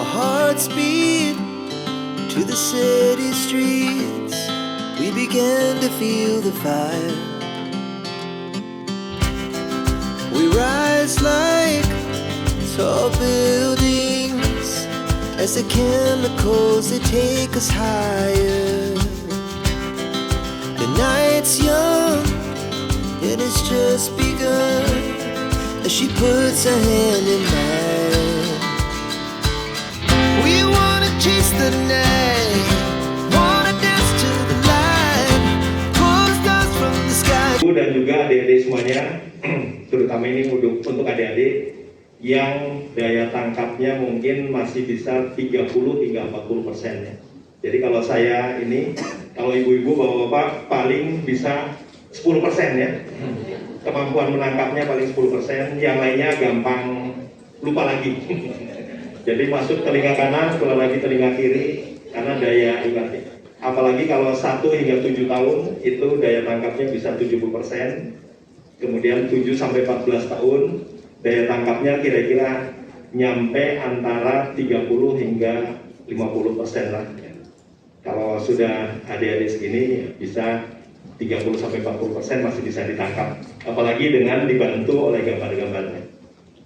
Our hearts beat to the city streets. We began to feel the fire. We rise like tall buildings as the chemicals, they take us higher. The night's young, it has just begun as she puts her hand in mine. We wanna chase the night, wanna dance to the light, pull the stars from the sky. Dan juga adik-adik semuanya, terutama ini untuk adik-adik yang daya tangkapnya mungkin masih bisa 30 hingga 40% ya. Jadi kalau saya ini, kalau ibu-ibu bapak-bapak paling bisa 10% ya. Kemampuan menangkapnya paling 10%, yang lainnya gampang lupa lagi. Jadi masuk telinga kanan, keluar lagi telinga kiri, karena daya ingatnya. Apalagi kalau 1 hingga 7 tahun, itu daya tangkapnya bisa 70%. Kemudian 7 sampai 14 tahun, daya tangkapnya kira-kira nyampe antara 30 hingga 50% lah. Kalau sudah adik-adik segini bisa 30 sampai 40% masih bisa ditangkap. Apalagi dengan dibantu oleh gambar-gambarnya.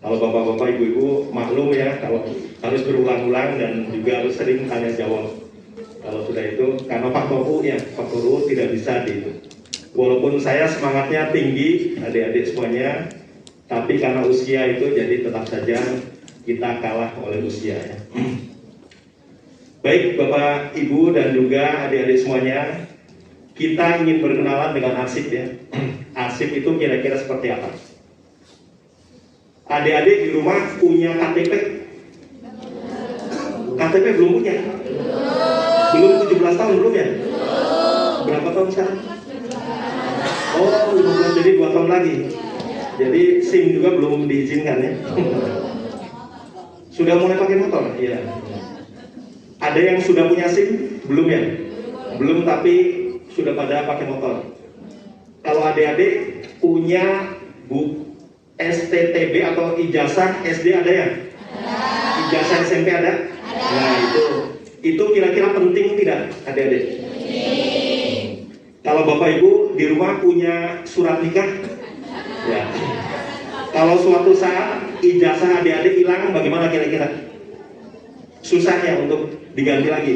Kalau bapak-bapak, ibu-ibu maklum ya, kalau harus berulang-ulang dan juga harus sering tanya jawab. Kalau sudah itu, karena faktor U ya, faktor U tidak bisa di itu. Walaupun saya semangatnya tinggi, adik-adik semuanya, tapi karena usia itu jadi tetap saja kita kalah oleh usia ya. Baik Bapak, Ibu, dan juga adik-adik semuanya, kita ingin berkenalan dengan arsip ya. Arsip itu kira-kira seperti apa? Adik-adik di rumah punya KTP? KTP belum punya? Belum 17 tahun belum ya? Berapa tahun sekarang? Oh, 15, jadi 2 tahun lagi. Jadi SIM juga belum diizinkan ya. Sudah mulai pakai motor? Iya. Ada yang sudah punya SIM? Belum ya? Belum, tapi sudah pada pakai motor. Kalau adik-adik punya STTB atau ijazah SD ada ya? Ijazah SMP ada? Nah itu kira-kira penting tidak adik-adik? Kalau Bapak Ibu di rumah punya surat nikah? Ya. Kalau suatu saat ijazah adik-adik hilang, bagaimana kira-kira? Susah ya untuk diganti lagi.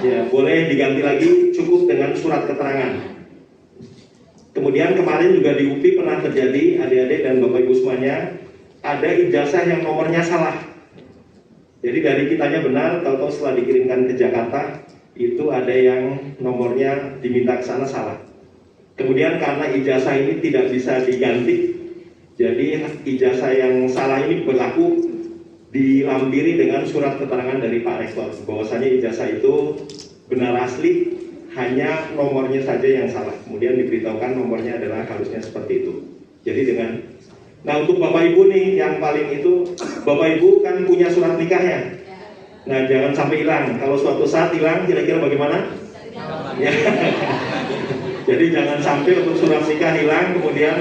Ya, boleh diganti lagi cukup dengan surat keterangan. Kemudian kemarin juga di UPI pernah terjadi, adik-adik dan Bapak Ibu semuanya, ada ijazah yang nomornya salah. Jadi dari kitanya benar, tahu-tahu setelah dikirimkan ke Jakarta, itu ada yang nomornya diminta ke sana salah. Kemudian karena ijazah ini tidak bisa diganti, jadi ijazah yang salah ini berlaku dilampiri dengan surat keterangan dari Pak Rektor bahwasanya ijazah itu benar asli, hanya nomornya saja yang salah. Kemudian diberitahukan nomornya adalah harusnya seperti itu. Jadi nah untuk Bapak Ibu nih yang paling itu, Bapak Ibu kan punya surat nikahnya. Nah jangan sampai hilang. Kalau suatu saat hilang, kira-kira bagaimana? Ya. Jadi jangan sampai untuk surat nikah hilang kemudian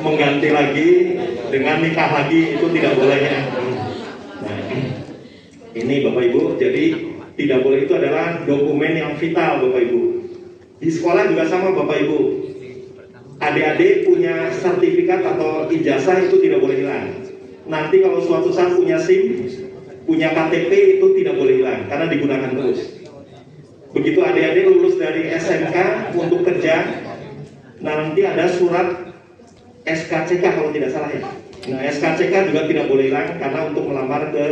mengganti lagi dengan nikah lagi, itu tidak boleh ya. Nah, ini Bapak Ibu, jadi tidak boleh, itu adalah dokumen yang vital Bapak Ibu. Di sekolah juga sama Bapak Ibu. Adik-adik punya sertifikat atau ijazah itu tidak boleh hilang. Nanti kalau suatu saat punya SIM, punya KTP itu tidak boleh hilang karena digunakan terus. Begitu adik-adik lulus dari SMK untuk kerja, nanti ada surat SKCK kalau tidak salah ya. Nah SKCK juga tidak boleh hilang karena untuk melamar ke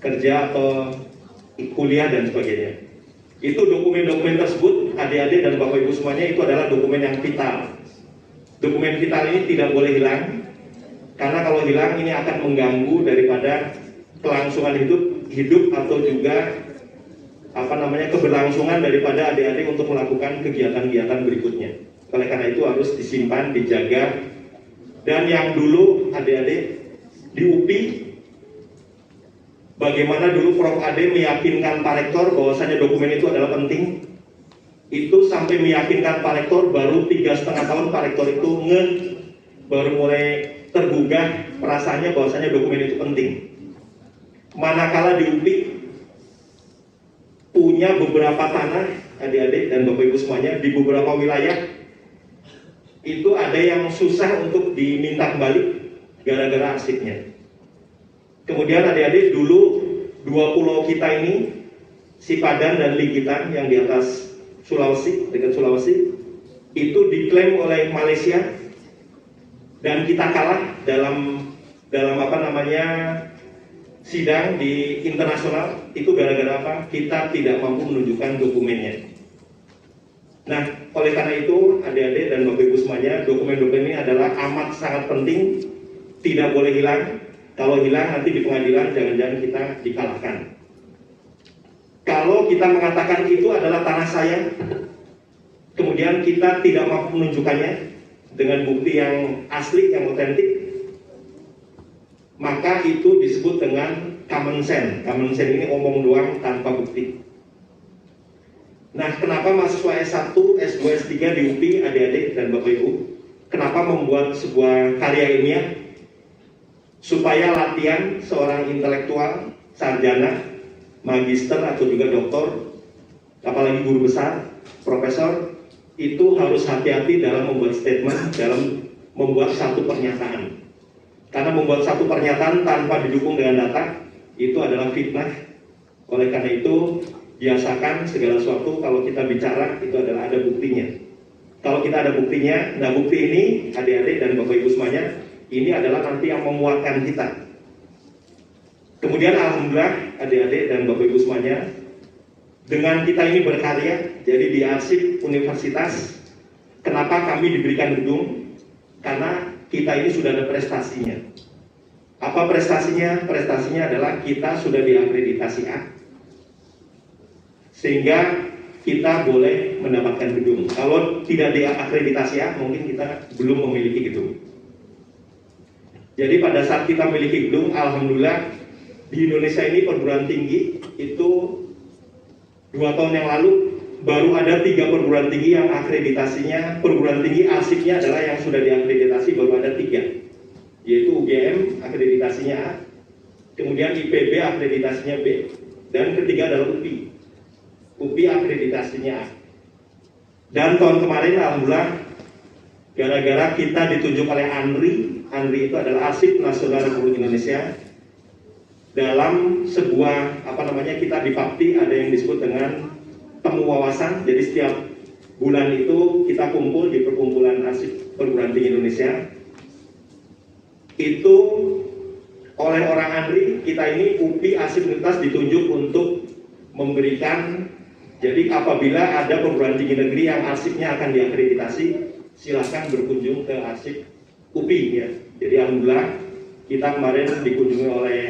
kerja atau kuliah dan sebagainya. Itu dokumen-dokumen tersebut adik-adik dan Bapak Ibu semuanya itu adalah dokumen yang vital. Dokumen vital ini tidak boleh hilang karena kalau hilang ini akan mengganggu daripada kelangsungan hidup atau juga keberlangsungan daripada adik-adik untuk melakukan kegiatan-kegiatan berikutnya. Oleh karena itu harus disimpan, dijaga. Dan yang dulu adik-adik di UPI, bagaimana dulu Prof. Ade meyakinkan Pak Rektor bahwasanya dokumen itu adalah penting. Itu sampai meyakinkan Pak Rektor, baru 3,5 tahun Pak Rektor itu baru mulai tergugah perasaannya bahwasanya dokumen itu penting. manakala di UPI punya beberapa tanah, adik-adik dan bapak ibu semuanya, di beberapa wilayah itu ada yang susah untuk diminta kembali gara-gara arsipnya. Kemudian adik-adik, dulu dua pulau kita ini, Sipadan dan Ligitan yang di atas Sulawesi, dekat Sulawesi, itu diklaim oleh Malaysia dan kita kalah dalam sidang di internasional. Itu gara-gara apa? Kita tidak mampu menunjukkan dokumennya. Nah, oleh karena itu, adik-adik dan bapak ibu semuanya, dokumen-dokumen ini adalah amat sangat penting, tidak boleh hilang. Kalau hilang nanti di pengadilan jangan-jangan kita dikalahkan. Kalau kita mengatakan itu adalah tanah saya, kemudian kita tidak mampu menunjukkannya dengan bukti yang asli, yang otentik, maka itu disebut dengan common sense. Common sense ini omong doang tanpa bukti. Nah, kenapa mahasiswa S1, S2, S3 di UPI, adik-adik dan bapak ibu, kenapa membuat sebuah karya ilmiah? Supaya latihan seorang intelektual, sarjana, magister atau juga doktor, apalagi guru besar, profesor, itu harus hati-hati dalam membuat statement, dalam membuat satu pernyataan. Karena membuat satu pernyataan tanpa didukung dengan data, itu adalah fitnah. Oleh karena itu, biasakan segala sesuatu kalau kita bicara, itu adalah ada buktinya. Kalau kita ada buktinya, nah bukti ini, adik-adik dan bapak ibu semuanya, ini adalah nanti yang menguatkan kita. Kemudian alhamdulillah, adik-adik dan bapak ibu semuanya, dengan kita ini berkarya, jadi di arsip universitas, kenapa kami diberikan gedung? Karena kita ini sudah ada prestasinya. Apa prestasinya? Prestasinya adalah kita sudah diakreditasi A, sehingga kita boleh mendapatkan gedung. Kalau tidak diakreditasi A, mungkin kita belum memiliki gedung. Jadi pada saat kita memiliki gedung, alhamdulillah di Indonesia ini perguruan tinggi itu 2 tahun yang lalu baru ada 3 perguruan tinggi yang akreditasinya, perguruan tinggi arsipnya adalah yang sudah diakreditasi baru ada 3, yaitu UGM akreditasinya A, kemudian IPB akreditasinya B, dan ketiga adalah UPI. UPI akreditasinya A. Dan tahun kemarin alhamdulillah gara-gara kita ditunjuk oleh ANRI itu adalah Arsip Nasional Republik Indonesia, dalam sebuah kita di PAPTI ada yang disebut dengan temu wawasan. Jadi setiap bulan itu kita kumpul di perkumpulan arsip perguruan tinggi Indonesia. Itu oleh orang ANRI, kita ini UPI Arsip Universitas ditunjuk untuk memberikan, jadi apabila ada perguruan tinggi negeri yang arsipnya akan diakreditasi, silahkan berkunjung ke arsip UPI ya. Jadi alhamdulillah kita kemarin dikunjungi oleh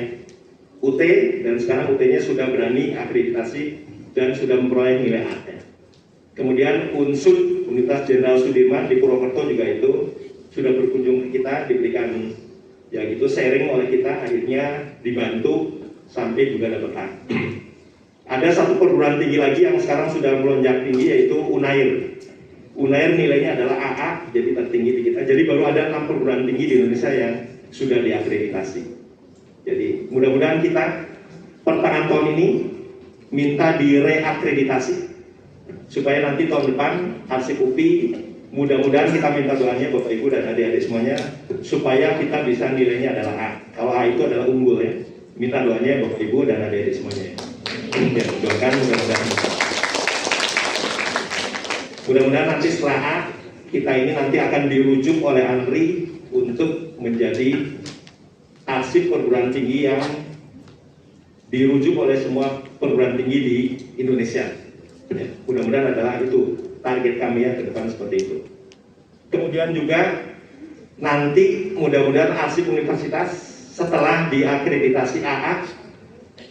UT dan sekarang UT-nya sudah berani akreditasi dan sudah memperoleh nilai A. Kemudian UNSUD, Universitas Jenderal Sudirman di Purwokerto juga itu sudah berkunjung ke kita, diberikan ya gitu sharing oleh kita, akhirnya dibantu sampai juga dapat A. Ada satu perguruan tinggi lagi yang sekarang sudah melonjak tinggi, yaitu UNAIR. UNAIR nilainya adalah AA, jadi tertinggi di kita. Jadi baru ada 6 perguruan tinggi di Indonesia yang sudah diakreditasi. Jadi mudah-mudahan kita pertengahan tahun ini minta direakreditasi supaya nanti tahun depan arsip UPI, mudah-mudahan kita minta doanya Bapak Ibu dan adik-adik semuanya supaya kita bisa nilainya adalah A. Kalau A itu adalah unggul ya. Minta doanya Bapak Ibu dan adik-adik semuanya. Ya, doakan mudah-mudahan. Mudah-mudahan nanti setelah A, kita ini nanti akan dirujuk oleh ANRI untuk menjadi arsip perguruan tinggi yang dirujuk oleh semua perguruan tinggi di Indonesia. Ya, mudah-mudahan adalah itu target kami ya ke depan seperti itu. Kemudian juga nanti mudah-mudahan arsip universitas setelah diakreditasi AA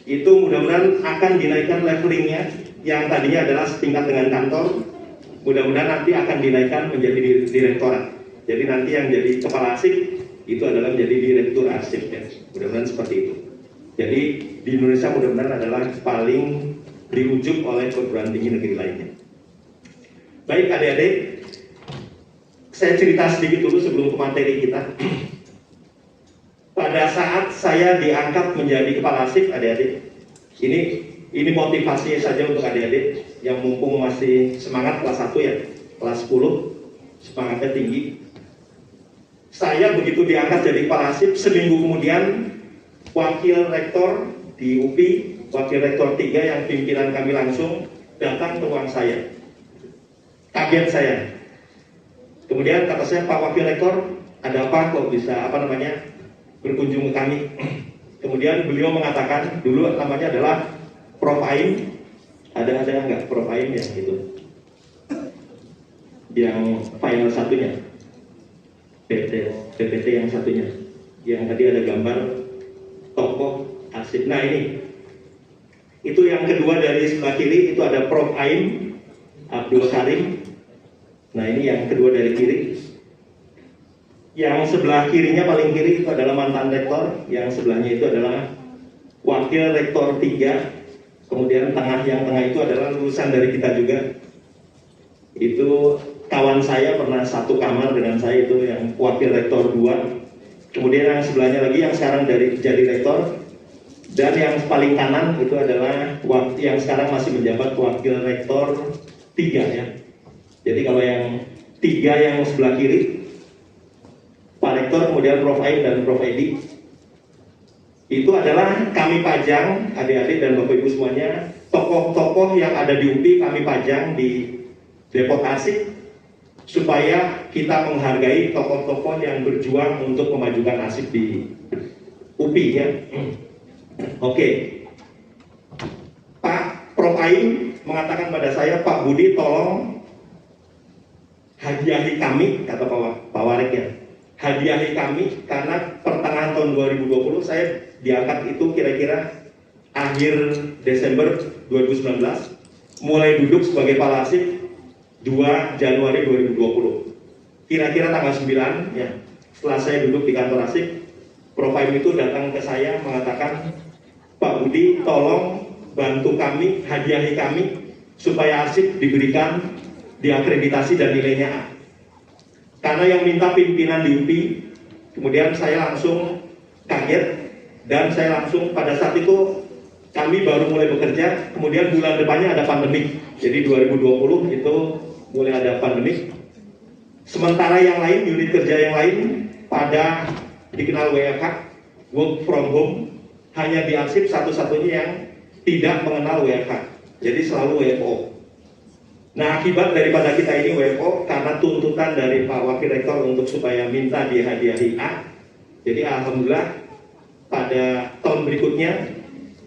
itu mudah-mudahan akan dinaikkan levelingnya, yang tadinya adalah setingkat dengan kantor, mudah-mudahan nanti akan dinaikkan menjadi direktorat. Jadi nanti yang jadi kepala arsip itu adalah menjadi direktur arsip ya. Mudah-mudahan seperti itu. Jadi di Indonesia mudah-mudahan adalah paling dirujuk oleh perguruan tinggi negeri lainnya. Baik adik-adik, saya cerita sedikit dulu sebelum ke materi kita. pada saat saya diangkat menjadi kepala arsip, adik-adik, ini motivasi saja untuk adik-adik yang mumpung masih semangat kelas 1 ya, kelas 10, semangatnya tinggi. Saya begitu diangkat jadi kepala arsip, seminggu kemudian wakil rektor di UPI, wakil rektor 3 yang pimpinan kami langsung datang ke ruang saya. Kaget saya. Kemudian kata saya, Pak Wakil Rektor, ada apa kok bisa berkunjung ke kami? Kemudian beliau mengatakan, dulu namanya adalah Prof Aim. Ada nggak Prof Aim yang itu? Yang final satunya, PPT yang satunya, yang tadi ada gambar tokoh arsip. Nah ini, itu yang kedua dari sebelah kiri, itu ada Prof Aim Abdul Karim. Nah ini yang kedua dari kiri. Yang sebelah kirinya paling kiri itu adalah mantan rektor, yang sebelahnya itu adalah wakil rektor 3. Kemudian yang tengah itu adalah lulusan dari kita juga. Itu kawan saya, pernah satu kamar dengan saya, itu yang wakil rektor 2. Kemudian yang sebelahnya lagi yang sekarang jadi rektor. Dan yang paling kanan itu adalah yang sekarang masih menjabat wakil rektor 3 ya. Jadi kalau yang 3 yang sebelah kiri, Pak Rektor, kemudian Prof Aim dan Prof Edi, itu adalah kami pajang, adik-adik dan Bapak Ibu semuanya, tokoh-tokoh yang ada di UPI kami pajang di Depot Arsip, supaya kita menghargai tokoh-tokoh yang berjuang untuk memajukan arsip di UPI ya. Oke. Pak Prof Aim mengatakan pada saya, Pak Budi tolong hadiahi kami, kata Pak Warek ya, hadiahi kami, karena pertengahan tahun 2020 saya diangkat itu kira-kira akhir Desember 2019, mulai duduk sebagai kepala arsip 2 Januari 2020. Kira-kira tanggal 9 ya, setelah saya duduk di kantor arsip, Prof Aim itu datang ke saya mengatakan, Pak Budi tolong bantu kami, hadiahi kami, supaya arsip diberikan diakreditasi dan nilainya A. Karena yang minta pimpinan di UPI. Kemudian saya langsung kaget, dan saya langsung pada saat itu kami baru mulai bekerja, kemudian bulan depannya ada pandemik. Jadi 2020 itu mulai ada pandemik. Sementara yang lain, unit kerja yang lain pada dikenal WFH, work from home, hanya di arsip satu-satunya yang tidak mengenal WFH. Jadi selalu WFO. Nah, akibat daripada kita ini WFO, karena tuntutan dari Pak Wakil Rektor untuk supaya minta dihadiahi A, jadi alhamdulillah pada tahun berikutnya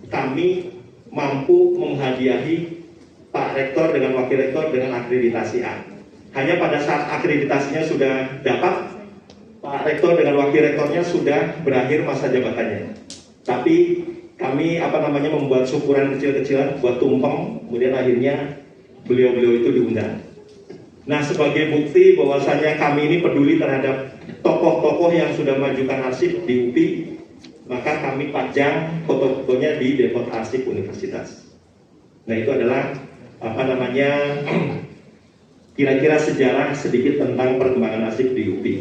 kami mampu menghadiahi Pak Rektor dengan Wakil Rektor dengan akreditasi A. Hanya pada saat akreditasinya sudah dapat, Pak Rektor dengan Wakil Rektornya sudah berakhir masa jabatannya. Tapi kami membuat syukuran kecil-kecilan buat tumpeng, kemudian akhirnya beliau-beliau itu diundang. Nah, sebagai bukti bahwasanya kami ini peduli terhadap tokoh-tokoh yang sudah majukan arsip di UPI, maka kami pajang foto-fotonya di Depot Arsip Universitas. Nah, itu adalah kira-kira sejarah sedikit tentang perkembangan arsip di UPI.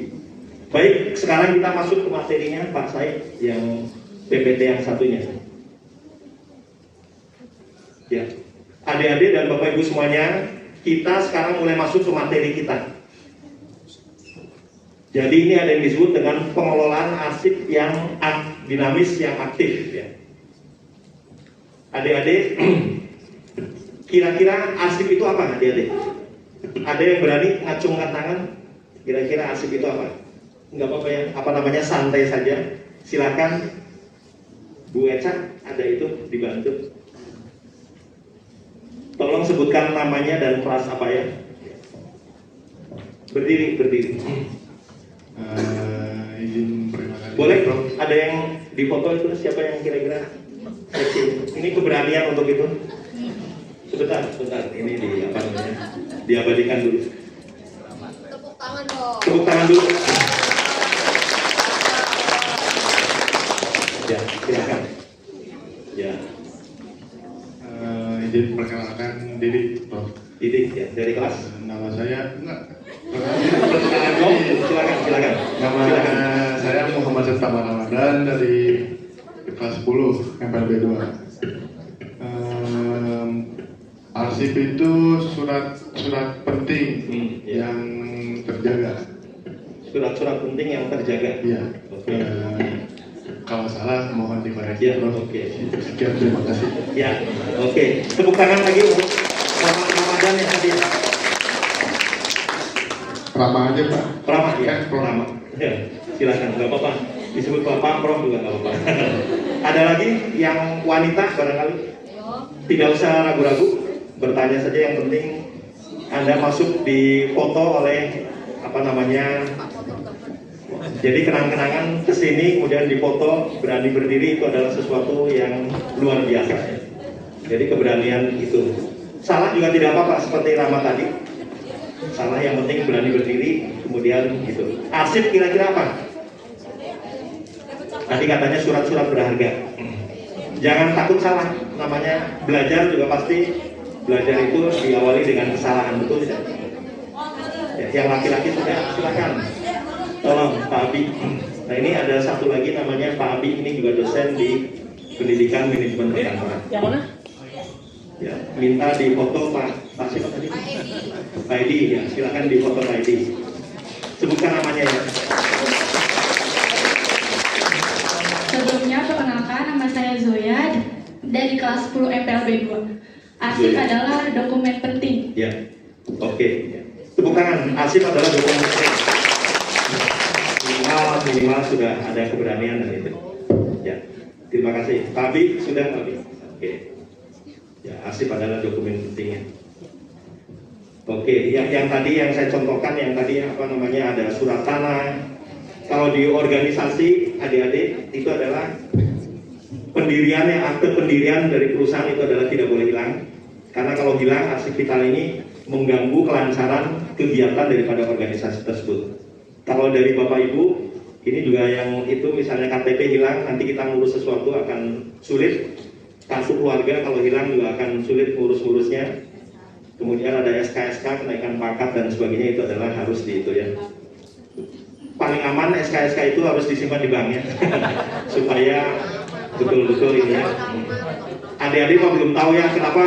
Baik, sekarang kita masuk ke materinya Pak Said yang PPT yang satunya. Ya. Adik-adik dan Bapak Ibu semuanya, kita sekarang mulai masuk ke materi kita. Jadi ini ada yang disebut dengan pengelolaan arsip yang dinamis, yang aktif ya. Adik-adik, kira-kira arsip itu apa adik-adik? Ada yang berani ngacungkan tangan? Kira-kira arsip itu apa? Enggak apa-apa ya, santai saja. Silakan Bu Eca, ada itu dibantu. Tolong sebutkan namanya dan kelas apa ya. Berdiri. Izin perkenalkan. Boleh? Ada yang di foto itu siapa yang kira-kira? Ini keberanian untuk itu. Sebentar. Ini diabadikan dulu. Tepuk tangan dong. Tepuk tangan dulu. Ya, silakan. Ya. Izin perkenalkan Didik, Prof. Didik ya, dari kelas. Nama saya Silakan. Nama saya Muhammad Serta Manawa. Ramadan dari kelas 10 MPLB 2. Arsip itu surat penting Ya. yang terjaga. Surat-surat penting yang terjaga. Iya. Oke. Kalau salah mohon dikoreksi. Ya, Prof. oke. Sekian, terima kasih. Ya, oke. Tepuk tangan lagi untuk Bapak Ramadan yang tadi. Ramah aja Pak. Prama, ya, Prof. Prama. Ya, silakan, nggak apa-apa. Disebut Bapak, Prof juga nggak apa-apa. Ada lagi yang wanita barangkali? Tidak usah ragu-ragu, bertanya saja, yang penting Anda masuk di foto oleh apa namanya. Jadi kenang-kenangan kesini kemudian difoto, berani berdiri, itu adalah sesuatu yang luar biasa. Jadi keberanian itu. Salah juga tidak apa-apa, seperti Rama tadi. Salah, yang penting berani berdiri, kemudian gitu. Arsip kira-kira apa? Tadi katanya surat-surat berharga. Jangan takut salah, namanya belajar juga pasti belajar itu diawali dengan kesalahan, betul tidak? Ya, yang laki-laki sudah, silakan. Tolong Pak Abi. Nah, ini ada satu lagi namanya Pak Abi, ini juga dosen di Pendidikan Manajemen Perkantoran. Yang mana? Ya, minta di foto Pak siapa tadi? Pak Edi, ya, silakan di foto Pak Edi. Sebutkan namanya ya. Sebelumnya perkenalkan, nama saya Zoya dari kelas 10 MPLB 2. Arsip Zoya. adalah dokumen penting. Ya, oke. Ya. Tepuk tangan. Arsip adalah dokumen penting. Minimal sudah ada keberanian dan itu. Ya, terima kasih. Pak Abi, sudah Pak Abi? Oke. Ya, arsip adalah dokumen pentingnya. Oke, yang tadi yang saya contohkan, yang tadi apa namanya, ada surat tanah. Kalau di organisasi adik-adik itu adalah pendiriannya, akte pendirian dari perusahaan itu adalah tidak boleh hilang. Karena kalau hilang, arsip vital ini mengganggu kelancaran kegiatan daripada organisasi tersebut. Kalau dari Bapak Ibu, ini juga yang itu misalnya KTP hilang, nanti kita ngurus sesuatu akan sulit. Kartu keluarga kalau hilang juga akan sulit ngurus-ngurusnya. Kemudian ada SK-SK, kenaikan pangkat dan sebagainya, itu adalah harus di itu ya. Paling aman SK-SK itu harus disimpan di bank ya. Supaya betul-betul ini ya. Adik-adik kok belum tahu ya kenapa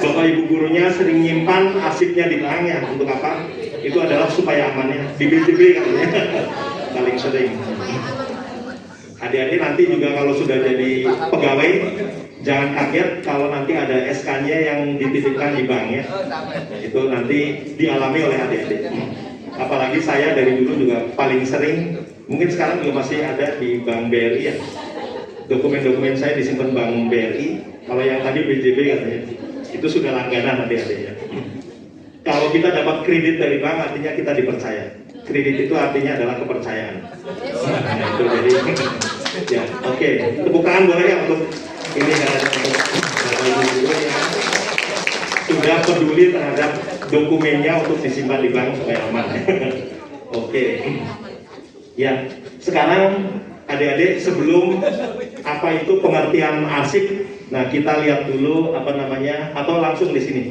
Bapak Ibu gurunya sering nyimpan arsipnya di bank ya. Untuk apa? Itu adalah supaya amannya. Di BJB katanya. Paling sering. Adik-adik nanti juga kalau sudah jadi pegawai, jangan kaget kalau nanti ada SK-nya yang dititipkan di bank ya. Itu nanti dialami oleh adik-adik. Apalagi saya dari dulu juga paling sering, mungkin sekarang juga masih ada di Bank BRI ya. Dokumen-dokumen saya disimpan Bank BRI. Kalau yang tadi BJB katanya, itu sudah langganan adik-adik ya. Kalau kita dapat kredit dari bank, artinya kita dipercaya. Kredit itu artinya adalah kepercayaan. Nah, itu jadi ya, oke. Tepuk tangan boleh ya untuk ini ya, untuk yang sudah peduli terhadap dokumennya untuk disimpan di bank supaya aman. Oke. Ya, sekarang adik-adik sebelum apa itu pengertian arsip, nah kita lihat dulu apa namanya, atau langsung di sini.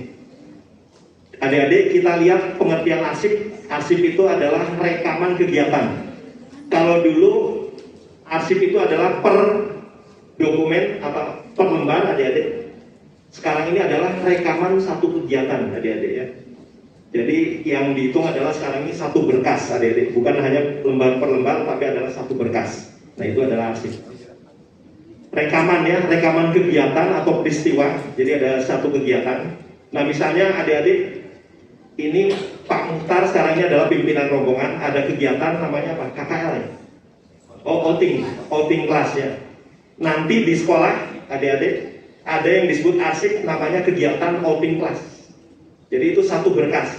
Adik-adik kita lihat pengertian arsip. Arsip itu adalah rekaman kegiatan. Kalau dulu arsip itu adalah per dokumen atau per lembar adik-adik. Sekarang ini adalah rekaman satu kegiatan adik-adik ya. Jadi yang dihitung adalah sekarang ini satu berkas adik-adik, bukan hanya lembar per lembar, tapi adalah satu berkas. Nah itu adalah arsip. Rekaman ya, rekaman kegiatan atau peristiwa. Jadi ada satu kegiatan. Nah misalnya adik-adik, ini Pak Mukhtar sekarang ini adalah pimpinan rombongan, ada kegiatan namanya apa? KKL ya? Oh, outing kelas ya. Nanti di sekolah adik-adik ada yang disebut arsip, namanya kegiatan outing kelas. Jadi itu satu berkas.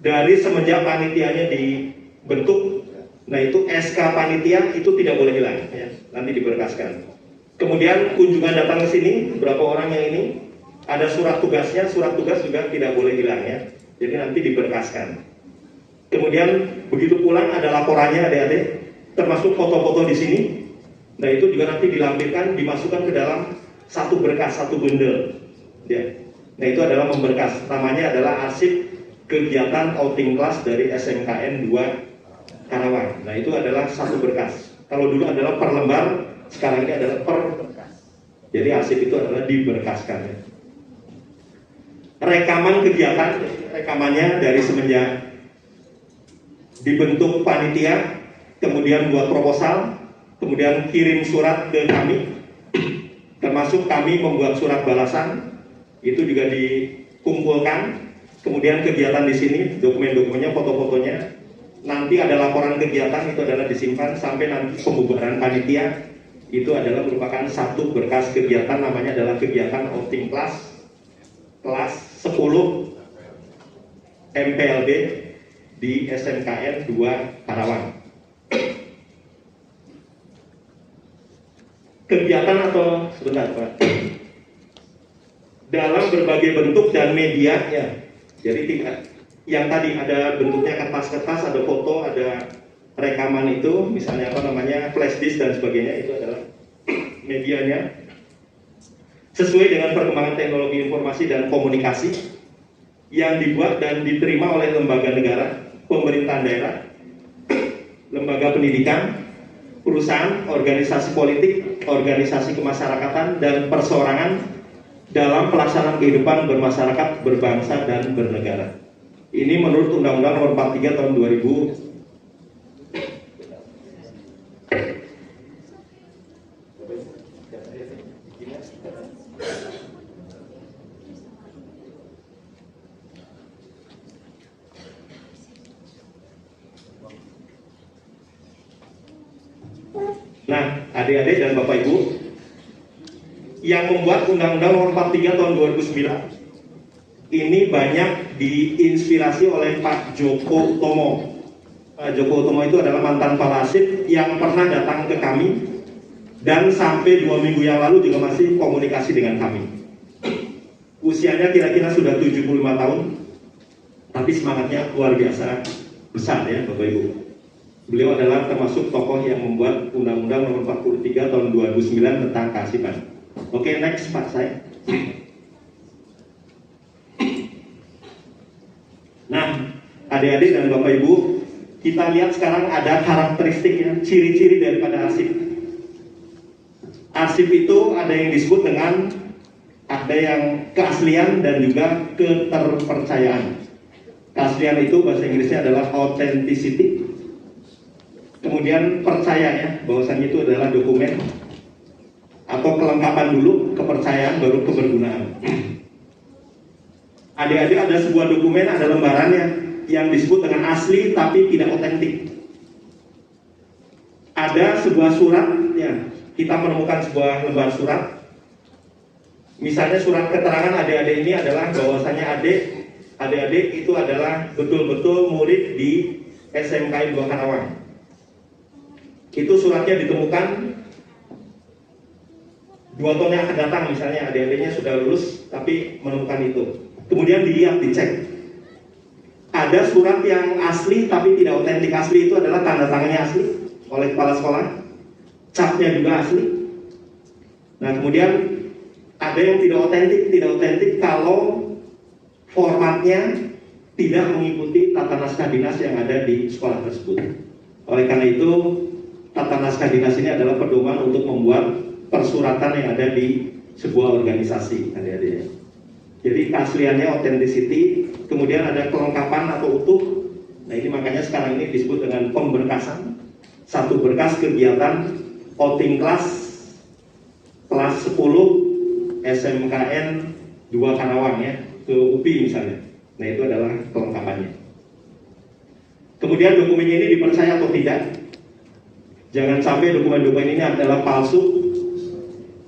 Dari semenjak panitianya dibentuk, nah itu SK panitia itu tidak boleh hilang ya, nanti diberkaskan. Kemudian kunjungan datang ke sini, berapa orang yang ini, ada surat tugasnya, surat tugas juga tidak boleh hilang ya. Jadi nanti diberkaskan. Kemudian begitu pulang ada laporannya adik-adik, termasuk foto-foto di sini. Nah itu juga nanti dilampirkan, dimasukkan ke dalam satu berkas, satu bundel. Ya. Nah itu adalah memberkas. Namanya adalah arsip kegiatan outing kelas dari SMKN 2 Karawang. Nah itu adalah satu berkas. Kalau dulu adalah per lembar, sekarang ini adalah per berkas. Jadi arsip itu adalah diberkaskan. Rekaman kegiatan, rekamannya dari semenjak dibentuk panitia, kemudian buat proposal, kemudian kirim surat ke kami, termasuk kami membuat surat balasan, itu juga dikumpulkan. Kemudian kegiatan di sini, dokumen-dokumennya, foto-fotonya. Nanti ada laporan kegiatan, itu adalah disimpan sampai nanti pembubaran panitia. Itu adalah merupakan satu berkas kegiatan, namanya adalah kegiatan outing kelas 10 MPLB di SMKN 2 Karawang. Kegiatan atau sebentar Pak, dalam berbagai bentuk dan media ya. Jadi tidak yang tadi ada bentuknya kertas-kertas, ada foto, ada rekaman itu, misalnya apa namanya flash disk dan sebagainya, itu adalah medianya. Sesuai dengan perkembangan teknologi informasi dan komunikasi yang dibuat dan diterima oleh lembaga negara, pemerintahan daerah, lembaga pendidikan, perusahaan, organisasi politik, organisasi kemasyarakatan, dan perseorangan dalam pelaksanaan kehidupan bermasyarakat, berbangsa, dan bernegara. Ini menurut Undang-Undang Nomor 43 Tahun 2000. Nah, adik-adik dan Bapak Ibu, yang membuat Undang-Undang Nomor 43 Tahun 2009 ini banyak diinspirasi oleh Pak Joko Utomo. Pak Joko Utomo itu adalah mantan Palasip yang pernah datang ke kami dan sampai 2 minggu yang lalu juga masih komunikasi dengan kami. Usianya kira-kira sudah 75 tahun, tapi semangatnya luar biasa besar ya Bapak Ibu. Beliau adalah termasuk tokoh yang membuat Undang-Undang Nomor 43 Tahun 2009 tentang kearsipan. Oke, next Pak saya. Nah, adik-adik dan Bapak Ibu, kita lihat sekarang ada karakteristiknya, ciri-ciri daripada arsip. Arsip itu ada yang disebut dengan ada yang keaslian dan juga keterpercayaan. Keaslian itu bahasa Inggrisnya adalah authenticity. Kemudian percaya ya, bahwasanya itu adalah dokumen atau kelengkapan dulu, kepercayaan baru kebergunaan. Adik-adik ada sebuah dokumen, ada lembarannya yang disebut dengan asli tapi tidak otentik. Ada sebuah surat ya, kita menemukan sebuah lembar surat. Misalnya surat keterangan adik-adik ini adalah bahwasanya adik-adik itu adalah betul-betul murid di SMKN 2 Karawang. Itu suratnya ditemukan 2 tahun yang akan datang, misalnya adik-adiknya sudah lulus tapi menemukan itu. Kemudian dilihat, dicek. Ada surat yang asli tapi tidak otentik. Asli itu adalah tanda tangannya asli oleh kepala sekolah, capnya juga asli. Nah kemudian ada yang tidak otentik kalau formatnya tidak mengikuti tata naskah dinas yang ada di sekolah tersebut. Oleh karena itu tata naskah dinas ini adalah pedoman untuk membuat persuratan yang ada di sebuah organisasi, adik-adik. Jadi keasliannya authenticity, kemudian ada kelengkapan atau utuh. Nah ini makanya sekarang ini disebut dengan pemberkasan. Satu berkas kegiatan outing kelas 10 SMKN 2 Karawang ya, ke UPI misalnya. Nah itu adalah kelengkapannya. Kemudian dokumennya ini dipercaya atau tidak. Jangan sampai dokumen-dokumen ini adalah palsu.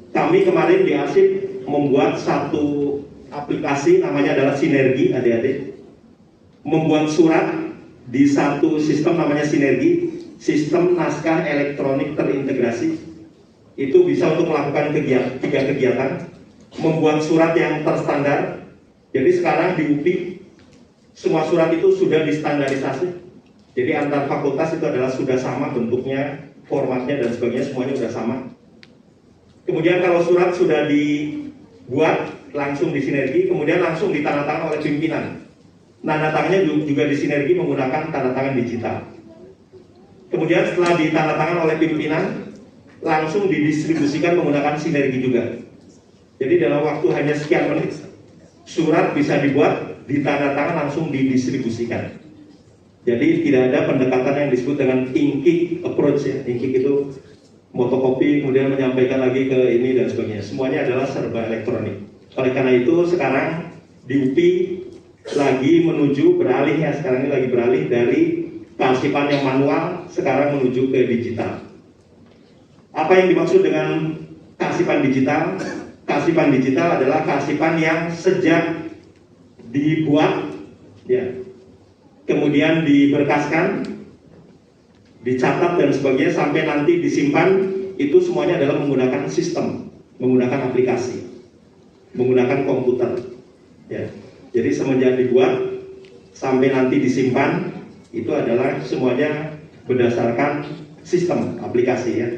Kami kemarin di arsip membuat satu aplikasi namanya adalah Sinergi, adik-adik. Membuat surat di satu sistem namanya Sinergi, sistem naskah elektronik terintegrasi. Itu bisa untuk melakukan 3 kegiatan. Membuat surat yang terstandar. Jadi sekarang di UPI semua surat itu sudah distandarisasi. Jadi antar fakultas itu adalah sudah sama bentuknya, formatnya dan sebagainya, semuanya sudah sama. Kemudian kalau surat sudah dibuat langsung di Sinergi, kemudian langsung ditandatangan oleh pimpinan. Tanda tangannya juga di Sinergi menggunakan tanda tangan digital. Kemudian setelah ditandatangan oleh pimpinan, langsung didistribusikan menggunakan sinergi juga. Jadi dalam waktu hanya sekian menit, surat bisa dibuat, ditandatangan, langsung didistribusikan. Jadi tidak ada pendekatan yang disebut dengan inkik approach ya. Inkik itu fotokopi, kemudian menyampaikan lagi ke ini dan sebagainya. Semuanya adalah serba elektronik. Oleh karena itu sekarang di UPI lagi menuju beralih ya, sekarang ini lagi beralih dari kearsipan yang manual sekarang menuju ke digital. Apa yang dimaksud dengan kearsipan digital? Kearsipan digital adalah kearsipan yang sejak dibuat ya, kemudian diberkaskan, dicatat dan sebagainya sampai nanti disimpan, itu semuanya adalah menggunakan sistem, menggunakan aplikasi, menggunakan komputer ya. Jadi semenjak dibuat sampai nanti disimpan itu adalah semuanya berdasarkan sistem aplikasi ya.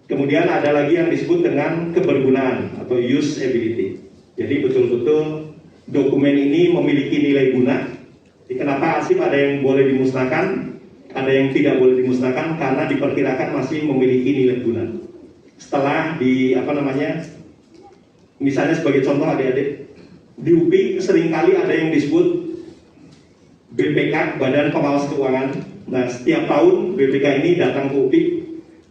Kemudian ada lagi yang disebut dengan kebergunaan atau usability. Jadi betul-betul dokumen ini memiliki nilai guna. Jadi kenapa arsip ada yang boleh dimusnahkan, ada yang tidak boleh dimusnahkan karena diperkirakan masih memiliki nilai guna. Setelah misalnya sebagai contoh adik-adik, di UPI seringkali ada yang disebut BPK, Badan Pengawas Keuangan. Nah, setiap tahun BPK ini datang ke UPI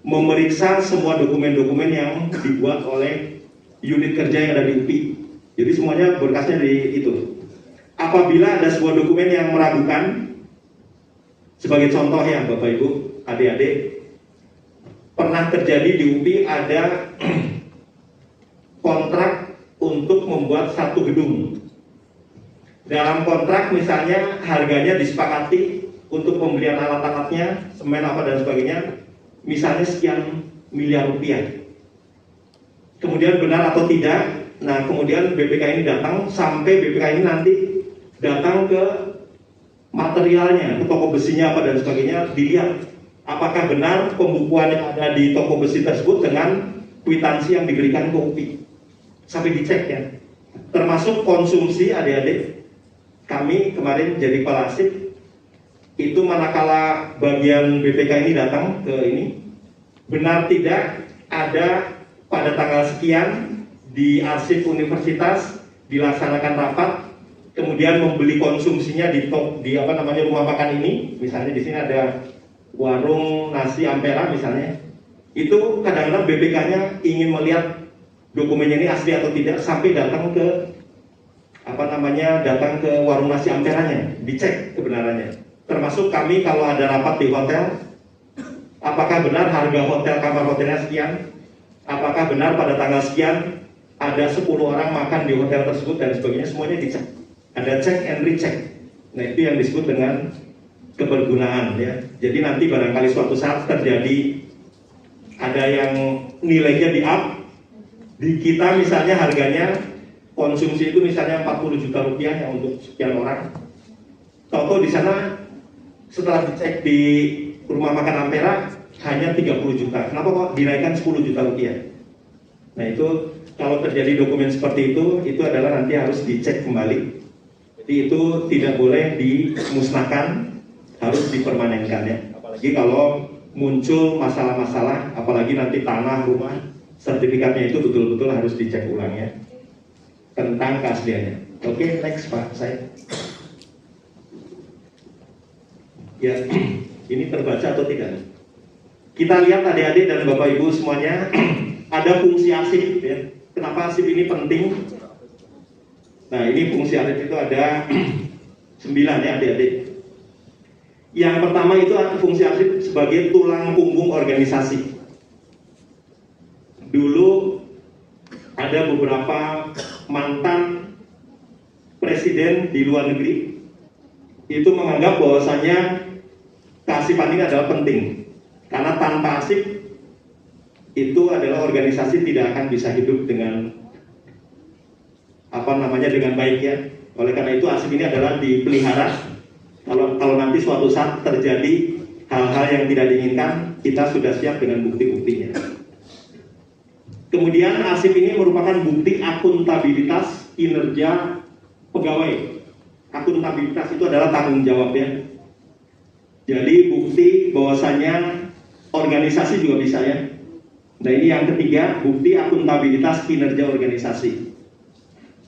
memeriksa semua dokumen-dokumen yang dibuat oleh unit kerja yang ada di UPI. Jadi semuanya berkasnya di itu. Apabila ada sebuah dokumen yang meragukan, sebagai contoh ya Bapak Ibu, adik-adik, pernah terjadi di UPI ada kontrak untuk membuat satu gedung. Dalam kontrak misalnya harganya disepakati untuk pembelian alat-alatnya, semen apa dan sebagainya, misalnya sekian miliar rupiah. Kemudian benar atau tidak, nah kemudian BPK ini datang, sampai BPK ini nanti datang ke materialnya, ke toko besinya apa dan sebagainya, dilihat apakah benar pembukuan yang ada di toko besi tersebut dengan kwitansi yang diberikan ke UPI. Sampai dicek ya. Termasuk konsumsi adik-adik. Kami kemarin jadi pelasip, itu manakala bagian BPK ini datang ke ini, benar tidak ada pada tanggal sekian di arsip universitas dilaksanakan rapat, kemudian membeli konsumsinya di rumah makan ini, misalnya di sini ada warung nasi Ampera misalnya, itu kadang-kadang BPK-nya ingin melihat dokumennya ini asli atau tidak, sampai datang ke warung nasi Amperanya, dicek kebenarannya. Termasuk kami kalau ada rapat di hotel, apakah benar harga hotel, kamar hotelnya sekian, apakah benar pada tanggal sekian ada 10 orang makan di hotel tersebut dan sebagainya, semuanya dicek. Ada check and recheck. Nah itu yang disebut dengan kebergunaan ya. Jadi nanti barangkali suatu saat terjadi ada yang nilainya di up, di kita misalnya harganya konsumsi itu misalnya 40 juta rupiah ya untuk sekian orang. Tahu-tahu di sana setelah dicek di rumah makan Ampera hanya 30 juta. Kenapa kok dinaikkan 10 juta rupiah? Nah itu kalau terjadi dokumen seperti itu adalah nanti harus dicek kembali. Jadi itu tidak boleh dimusnahkan, harus dipermanenkan ya. Apalagi kalau muncul masalah-masalah, apalagi nanti tanah, rumah, sertifikatnya itu betul-betul harus dicek ulang ya, tentang keasliannya. Oke, next Pak, saya. Ya, ini terbaca atau tidak? Kita lihat adik-adik dan Bapak Ibu semuanya, ada fungsi arsip ya. Kenapa arsip ini penting? Nah, ini fungsi arsip itu ada 9 ya adik-adik. Yang pertama itu fungsi arsip sebagai tulang punggung organisasi. Dulu ada beberapa mantan presiden di luar negeri itu menganggap bahwasanya kearsipan ini adalah penting, karena tanpa arsip itu adalah organisasi tidak akan bisa hidup dengan dengan baik ya. Oleh karena itu arsip ini adalah dipelihara. Kalau nanti suatu saat terjadi hal-hal yang tidak diinginkan, kita sudah siap dengan bukti-buktinya. Kemudian arsip ini merupakan bukti akuntabilitas kinerja pegawai. Akuntabilitas itu adalah tanggung jawab ya. Jadi bukti bahwasanya organisasi juga bisa ya. Nah ini yang ketiga, bukti akuntabilitas kinerja organisasi.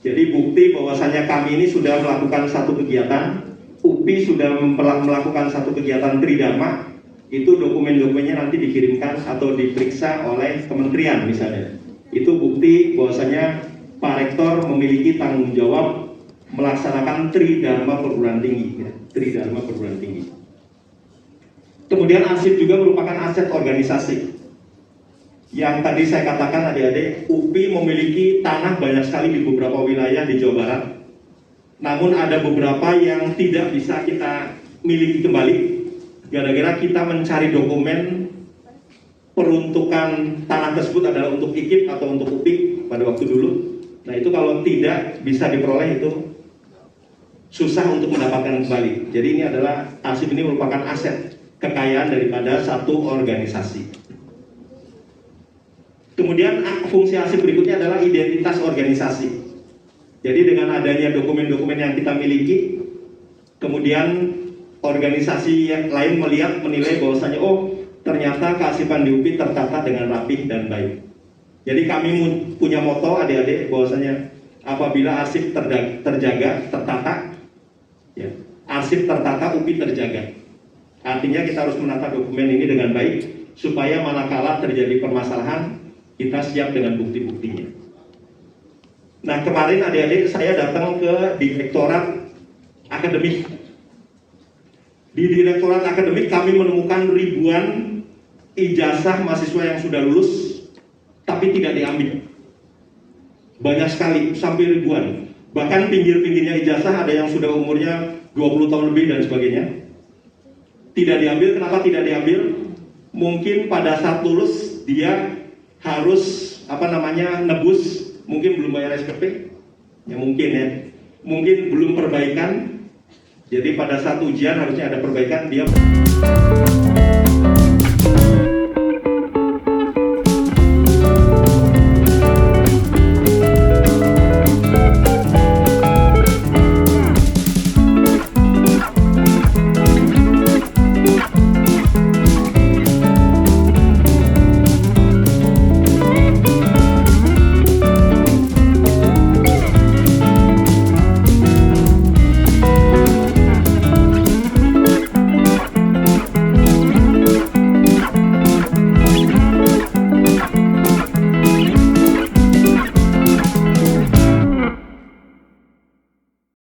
Jadi bukti bahwasanya kami ini sudah melakukan satu kegiatan, UPI sudah melakukan satu kegiatan tridharma, itu dokumen-dokumennya nanti dikirimkan atau diperiksa oleh kementerian misalnya. Itu bukti bahwasanya Pak Rektor memiliki tanggung jawab melaksanakan tridharma perguruan tinggi, ya. Tridharma perguruan tinggi. Kemudian arsip juga merupakan aset organisasi. Yang tadi saya katakan adik-adik, UPI memiliki tanah banyak sekali di beberapa wilayah di Jawa Barat. Namun ada beberapa yang tidak bisa kita miliki kembali, gara-gara kita mencari dokumen peruntukan tanah tersebut adalah untuk IKIP atau untuk UPI pada waktu dulu. Nah itu kalau tidak bisa diperoleh itu susah untuk mendapatkan kembali. Jadi ini adalah arsip ini merupakan aset kekayaan daripada satu organisasi. Kemudian fungsi arsip berikutnya adalah identitas organisasi. Jadi dengan adanya dokumen-dokumen yang kita miliki, kemudian organisasi yang lain menilai bahwasanya oh ternyata kearsipan di UPI tertata dengan rapih dan baik. Jadi kami punya moto adik-adik bahwasanya apabila arsip terjaga, tertata, ya, arsip tertata, UPI terjaga. Artinya kita harus menata dokumen ini dengan baik supaya manakala terjadi permasalahan kita siap dengan bukti-buktinya. Nah kemarin adik-adik saya datang ke Direktorat Akademik. Di Direktorat Akademik kami menemukan ribuan ijazah mahasiswa yang sudah lulus tapi tidak diambil. Banyak sekali, sampai ribuan. Bahkan pinggir-pinggirnya ijazah ada yang sudah umurnya 20 tahun lebih dan sebagainya. Tidak diambil, kenapa tidak diambil? Mungkin pada saat lulus dia harus nebus, mungkin belum bayar SPP, ya mungkin belum perbaikan. Jadi pada saat ujian harusnya ada perbaikan, dia